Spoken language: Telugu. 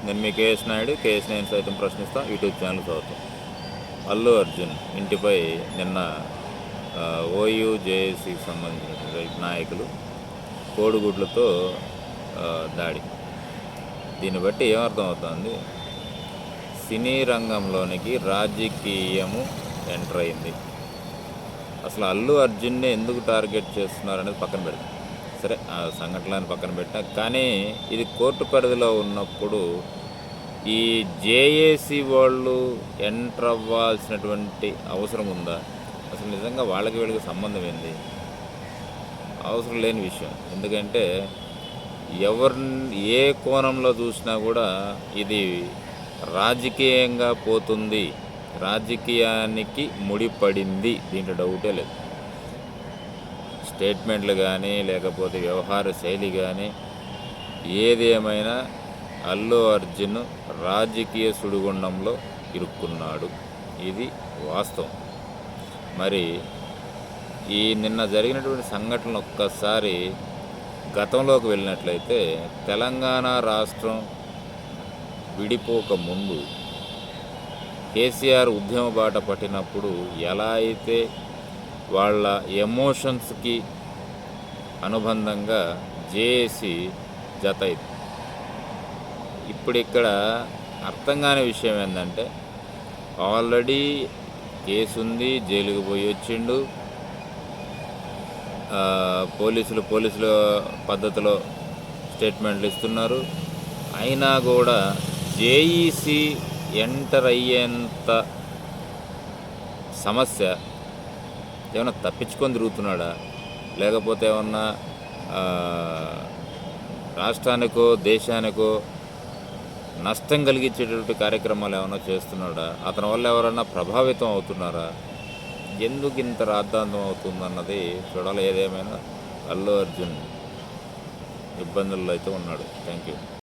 నేను మీ కేఎస్ నాయుడు, కేఎస్ నేను సైతం ప్రశ్నిస్తా యూట్యూబ్ ఛానల్ చదువుతాం. అల్లు అర్జున్ ఇంటిపై నిన్న ఓయూ జేఏసీకి సంబంధించినటువంటి నాయకులు కోడిగుడ్లతో దాడి. దీన్ని బట్టి ఏమర్థం అవుతుంది, సినీ రంగంలోనికి రాజకీయము ఎంటర్ అయింది. అసలు అల్లు అర్జున్ని ఎందుకు టార్గెట్ చేస్తున్నారు అనేది పక్కన పెడతాం, సరే ఆ సంఘటనలను పక్కన పెట్టా. కానీ ఇది కోర్టు పరిధిలో ఉన్నప్పుడు ఈ జేఏసీ వాళ్ళు ఎంటర్ అవ్వాల్సినటువంటి అవసరం ఉందా? అసలు నిజంగా వాళ్ళకి వీళ్ళకి సంబంధం ఏంది? అవసరం లేని విషయం. ఎందుకంటే ఏ కోణంలో చూసినా కూడా ఇది రాజకీయంగా పోతుంది, రాజకీయానికి ముడిపడింది, దీంట్లో డౌటే లేదు. స్టేట్మెంట్లు కానీ లేకపోతే వ్యవహార శైలి కానీ ఏది ఏమైనా అల్లు అర్జున్ రాజకీయ సుడిగుండంలో ఇరుక్కున్నాడు, ఇది వాస్తవం. మరి ఈ నిన్న జరిగినటువంటి సంఘటనలు ఒక్కసారి గతంలోకి వెళ్ళినట్లయితే, తెలంగాణ రాష్ట్రం విడిపోక ముందు కేసీఆర్ ఉద్యమ బాట పట్టినప్పుడు ఎలా అయితే వాళ్ళ ఎమోషన్స్కి అనుబంధంగా జేఏసీ జత అయింది. ఇప్పుడు ఇక్కడ అర్థం కాని విషయం ఏంటంటే, ఆల్రెడీ కేసు ఉంది, జైలుకి పోయి వచ్చిండు, పోలీసుల పద్ధతిలో స్టేట్మెంట్లు ఇస్తున్నారు. అయినా కూడా జేఈసీ ఎంటర్ అయ్యేంత సమస్య ఏమన్నా తప్పించుకొని తిరుగుతున్నాడా, లేకపోతే ఏమన్నా రాష్ట్రానికో దేశానికో నష్టం కలిగించేటటువంటి కార్యక్రమాలు ఏమైనా చేస్తున్నాడా, అతని వల్ల ఎవరన్నా ప్రభావితం అవుతున్నారా, ఎందుకు ఇంత రాద్ధాంతం అవుతుందన్నది చూడాలి. ఏదేమైనా అల్లు అర్జున్ ఇబ్బందుల్లో అయితే ఉన్నాడు. Thank you.